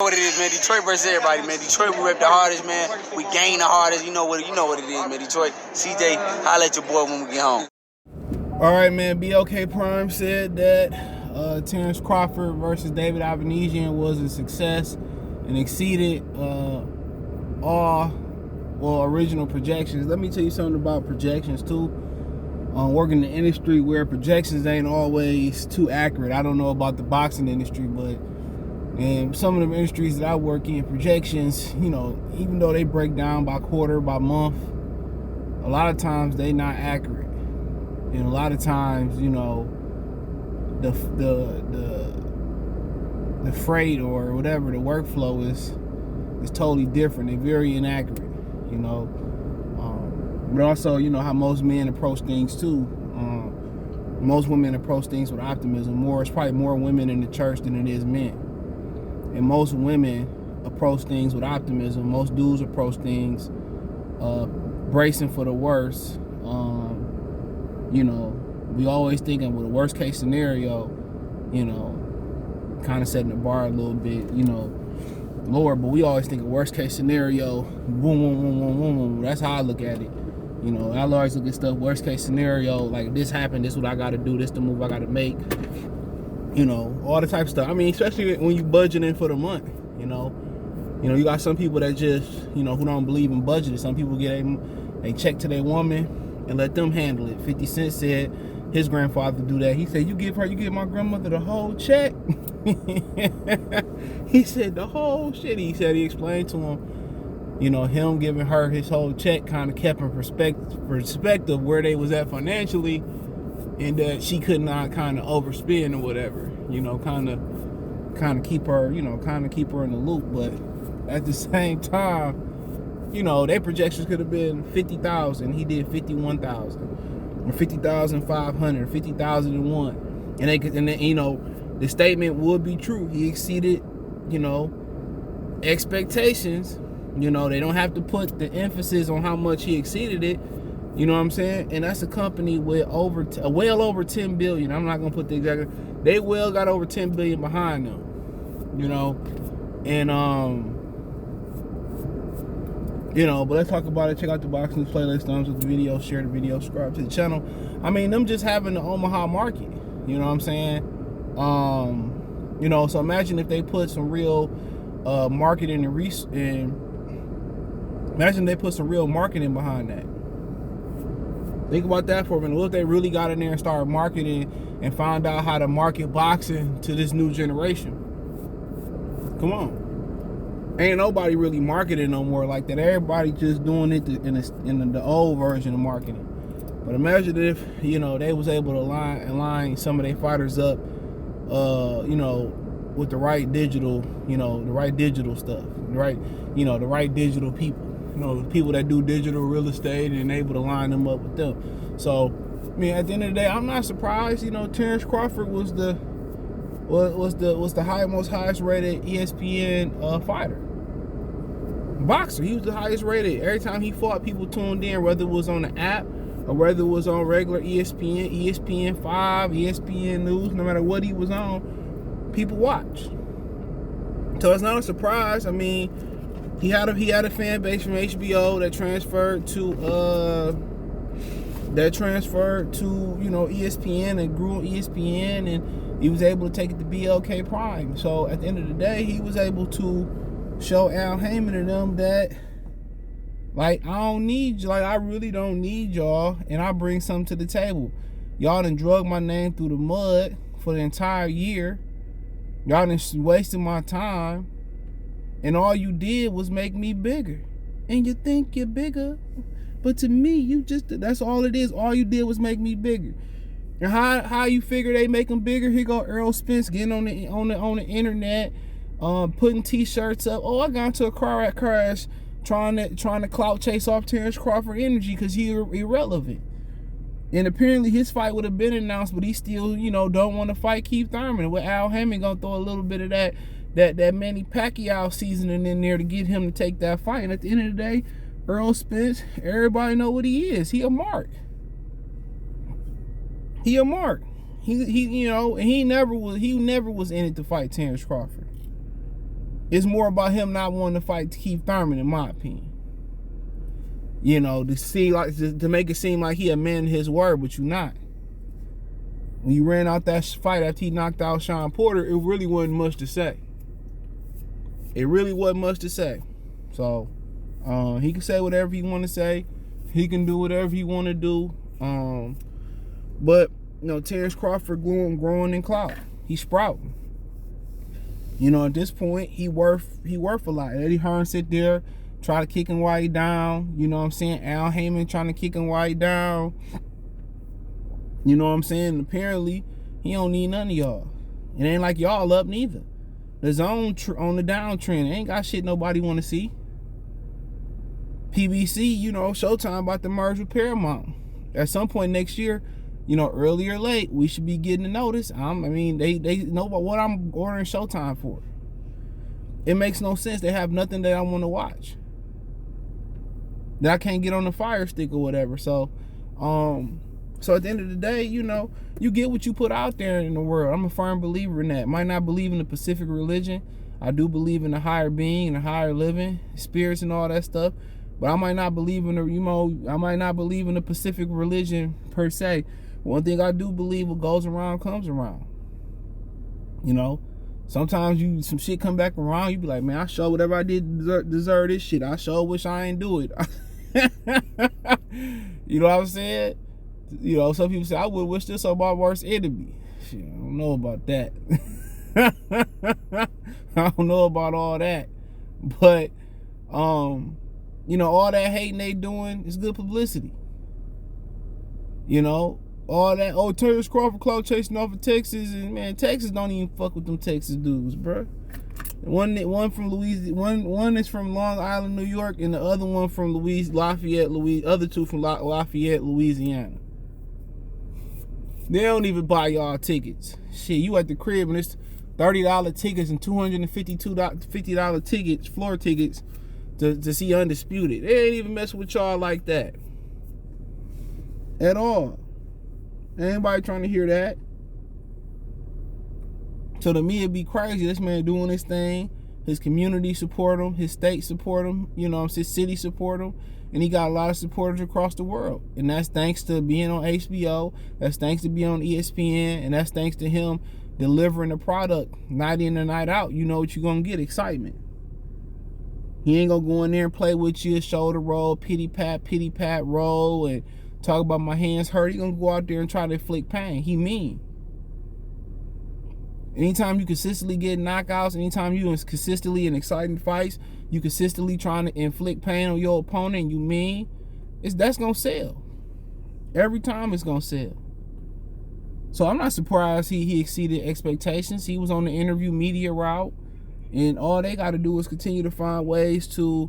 What it is, man. Detroit versus everybody, man. Detroit, we rep the hardest, man. We gain the hardest. You know what it is, man. Detroit, CJ, holla at your boy when we get home. All right, man. BLK Prime said that Terence Crawford versus David Avanesyan was a success and exceeded all original projections. Let me tell you something about projections too. Working in the industry where projections ain't always too accurate. I don't know about the boxing industry, but in some of the industries that I work in, projections, you know, even though they break down by quarter, by month, a lot of times they not accurate. And a lot of times, you know, the freight or whatever, the workflow is totally different. They're very inaccurate, you know. But also, you know, how most men approach things too. Most women approach things with optimism. It's probably more women in the church than it is men. And most women approach things with optimism. Most dudes approach things bracing for the worst. You know, we always thinking with a worst case scenario, you know, kind of setting the bar a little bit, you know, lower. But we always think of worst case scenario, boom, boom, boom, boom, boom, boom. That's how I look at it. You know, I always look at stuff, worst case scenario, like this happened, this is what I got to do, this the move I got to make. You know, all the type of stuff. I mean, especially when you budgeting for the month, you know. You got some people that just, you know, who don't believe in budgeting. Some people get a check to their woman and let them handle it. 50 Cent said his grandfather do that. He said, you give my grandmother the whole check. He said the whole shit. He said he explained to him, you know, him giving her his whole check kind of kept in perspective where they was at financially, and that she could not kind of overspend or whatever, you know, kind of keep her, you know, kind of keep her in the loop. But at the same time, you know, their projections could have been 50,000. He did 51,000, or 50,500, 50,001, and then, you know, the statement would be true. He exceeded, you know, expectations. You know, they don't have to put the emphasis on how much he exceeded it. You know what I'm saying? And that's a company with well over 10 billion. I'm not gonna put the exact. They well got over 10 billion behind them. You know, and you know, but let's talk about it. Check out the boxing playlist, thumbs up the video, share the video, subscribe to the channel. I mean, them just having the Omaha market. You know what I'm saying? You know, so imagine if they put some real marketing and imagine they put some real marketing behind that. Think about that for a minute. What if they really got in there and started marketing and found out how to market boxing to this new generation? Come on. Ain't nobody really marketing no more like that. Everybody just doing it in the old version of marketing. But imagine if, you know, they was able to align some of their fighters up, you know, with the right digital, you know, the right digital stuff, right? You know, the right digital people. You know, the people that do digital real estate and able to line them up with them. So, I mean, at the end of the day, I'm not surprised. You know, Terence Crawford was the highest rated ESPN fighter, boxer. He was the highest rated. Every time he fought, people tuned in, whether it was on the app or whether it was on regular ESPN, ESPN 5, ESPN News. No matter what he was on, people watched. So it's not a surprise. I mean, he had a fan base from HBO that transferred to you know, ESPN and grew on ESPN, and he was able to take it to BLK Prime. So at the end of the day, he was able to show Al Heyman and them that, like, I really don't need y'all, and I bring something to the table. Y'all done drug my name through the mud for the entire year. Y'all done wasted my time, and all you did was make me bigger. And you think you're bigger, but to me, that's all it is. All you did was make me bigger. And how you figure they make them bigger? Here go Earl Spence getting on the internet, putting t-shirts up. Oh, I got into a car crash trying to clout chase off Terence Crawford energy because he's irrelevant. And apparently his fight would have been announced, but he still, you know, don't want to fight Keith Thurman. With Al Heyman gonna throw a little bit of that Manny Pacquiao seasoning in there to get him to take that fight. And at the end of the day, Earl Spence, everybody know what he is. He a mark. He a mark. He you know, and he never was in it to fight Terence Crawford. It's more about him not wanting to fight Keith Thurman, in my opinion. You know, to make it seem like he amended his word, but you're not. When you ran out that fight after he knocked out Sean Porter, it really wasn't much to say. It really wasn't much to say. So, he can say whatever he want to say. He can do whatever he want to do. But, you know, Terence Crawford growing in clout. He's sprouting. You know, at this point, he worth a lot. Eddie Hearn sit there, try to kick him while he down. You know what I'm saying? Al Heyman trying to kick him while he down. You know what I'm saying? Apparently, he don't need none of y'all. It ain't like y'all up neither. The zone on the downtrend. Ain't got shit nobody want to see. PBC, you know, Showtime about to merge with Paramount. At some point next year, you know, early or late, we should be getting a notice. I mean, they know what I'm ordering Showtime for. It makes no sense. They have nothing that I want to watch, that I can't get on the Fire Stick or whatever. So at the end of the day, you know, you get what you put out there in the world. I'm a firm believer in that. Might not believe in the Pacific religion. I do believe in the higher being and the higher living, spirits and all that stuff. But I might not believe in the Pacific religion per se. One thing I do believe, what goes around comes around. You know, sometimes some shit come back around. You be like, man, I sure whatever I did deserve this shit. I sure wish I ain't do it. You know what I'm saying? You know, some people say, I would wish this on my worst enemy. Shit, I don't know about that. I don't know about all that. But, you know, all that hating they doing is good publicity. You know, all that, Terence Crawford clout chasing off of Texas, and man, Texas don't even fuck with them Texas dudes, bro. One from Louisiana, one is from Long Island, New York, and the other one from Lafayette, other two from Lafayette, Louisiana. They don't even buy y'all tickets. Shit, you at the crib and it's $30 tickets and $250 tickets, floor tickets to see Undisputed. They ain't even messing with y'all like that at all. Anybody trying to hear that? So to me, it'd be crazy. This man doing his thing. His community support him. His state support him. You know, his city support him. And he got a lot of supporters across the world. And that's thanks to being on HBO. That's thanks to being on ESPN. And that's thanks to him delivering the product night in and night out. You know what you're going to get, excitement. He ain't going to go in there and play with you, shoulder roll, pity pat roll, and talk about my hands hurt. He going to go out there and try to inflict pain. He mean. Anytime you consistently get knockouts, anytime you consistently in exciting fights, you consistently trying to inflict pain on your opponent, and you mean, that's going to sell. Every time it's going to sell. So I'm not surprised he exceeded expectations. He was on the interview media route, and all they got to do is continue to find ways to,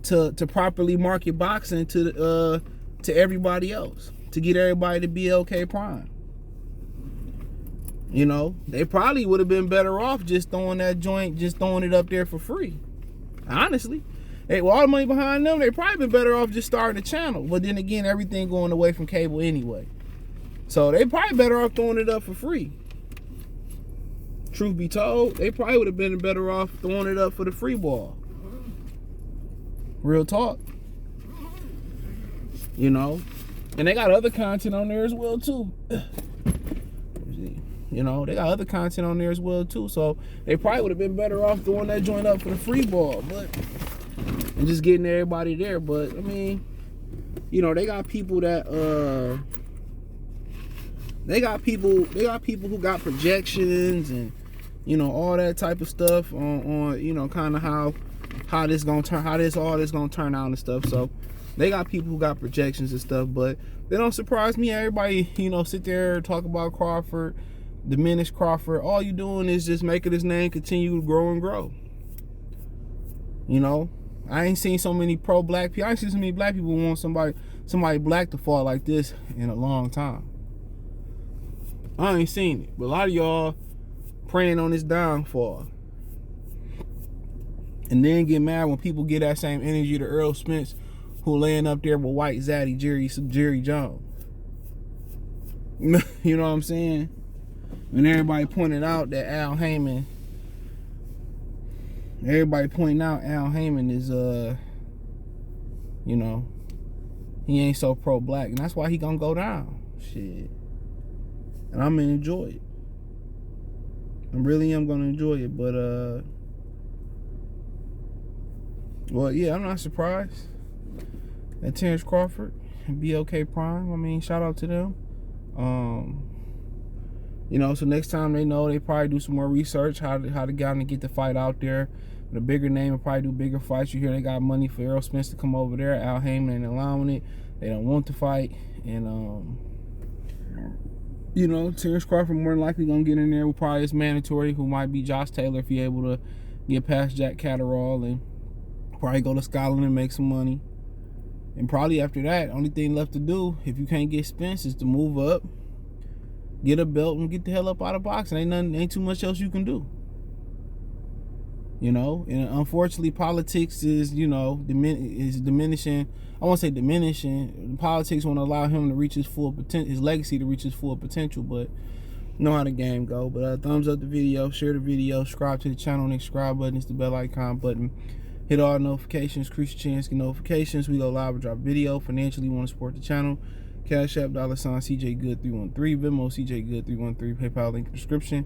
to properly market boxing to everybody else, to get everybody to BLK Prime. You know, they probably would have been better off just throwing it up there for free. Honestly, with all the money behind them, they probably been better off just starting a channel. But then again, everything going away from cable anyway, so they probably better off throwing it up for free. Truth be told, they probably would have been better off throwing it up for the free ball. Real talk. You know, and they got other content on there as well too. You know, they got other content on there as well too. So they probably would have been better off throwing that joint up for the free ball, and just getting everybody there. But I mean, you know, they got people that they got people who got projections and, you know, all that type of stuff on you know, kind of how this gonna turn, all this gonna turn out and stuff. So they got people who got projections and stuff, but they don't surprise me. Everybody, you know, sit there and talk about Crawford, diminish Crawford. All you doing is just making his name continue to grow and grow. You know, I ain't seen so many pro-black people. I ain't seen so many black people want somebody black to fall like this in a long time. I ain't seen it, but a lot of y'all praying on his downfall. And then get mad when people get that same energy to Earl Spence, who laying up there with White Zaddy, Jerry Jones. You know what I'm saying? When everybody pointed out that Al Heyman is you know, he ain't so pro-black, and that's why he gonna go down. Shit. And I'm gonna enjoy it. I really am gonna enjoy it, but well, yeah, I'm not surprised that Terence Crawford and BLK Prime. I mean, shout out to them. You know, so next time they know, they probably do some more research how to get and get the fight out there. With a bigger name, and probably do bigger fights. You hear they got money for Errol Spence to come over there. Al Heyman ain't allowing it. They don't want to fight, and you know, Terence Crawford more than likely gonna get in there with probably his mandatory, who might be Josh Taylor if he able to get past Jack Catterall, and probably go to Scotland and make some money. And probably after that, only thing left to do, if you can't get Spence, is to move up, get a belt, and get the hell up out of boxing. Ain't too much else you can do. You know, and unfortunately, politics is, you know, diminishing. I won't say diminishing. Politics won't allow him to reach his full potential, his legacy to reach his full potential. But you know how the game go. But thumbs up the video, share the video, subscribe to the channel. And the subscribe button is the bell icon button. Hit all notifications, increase your chance to get notifications. We go live and drop video. Financially, you want to support the channel. Cash App, $CJ Good 313, Venmo CJ Good 313, PayPal link in the description.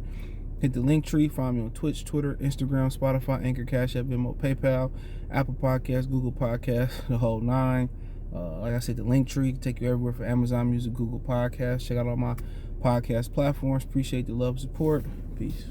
Hit the link tree. Find me on Twitch, Twitter, Instagram, Spotify, Anchor, Cash App, Venmo, PayPal, Apple Podcasts, Google Podcasts, the whole nine. Like I said, the link tree can take you everywhere for Amazon Music, Google Podcasts. Check out all my podcast platforms. Appreciate the love and support. Peace.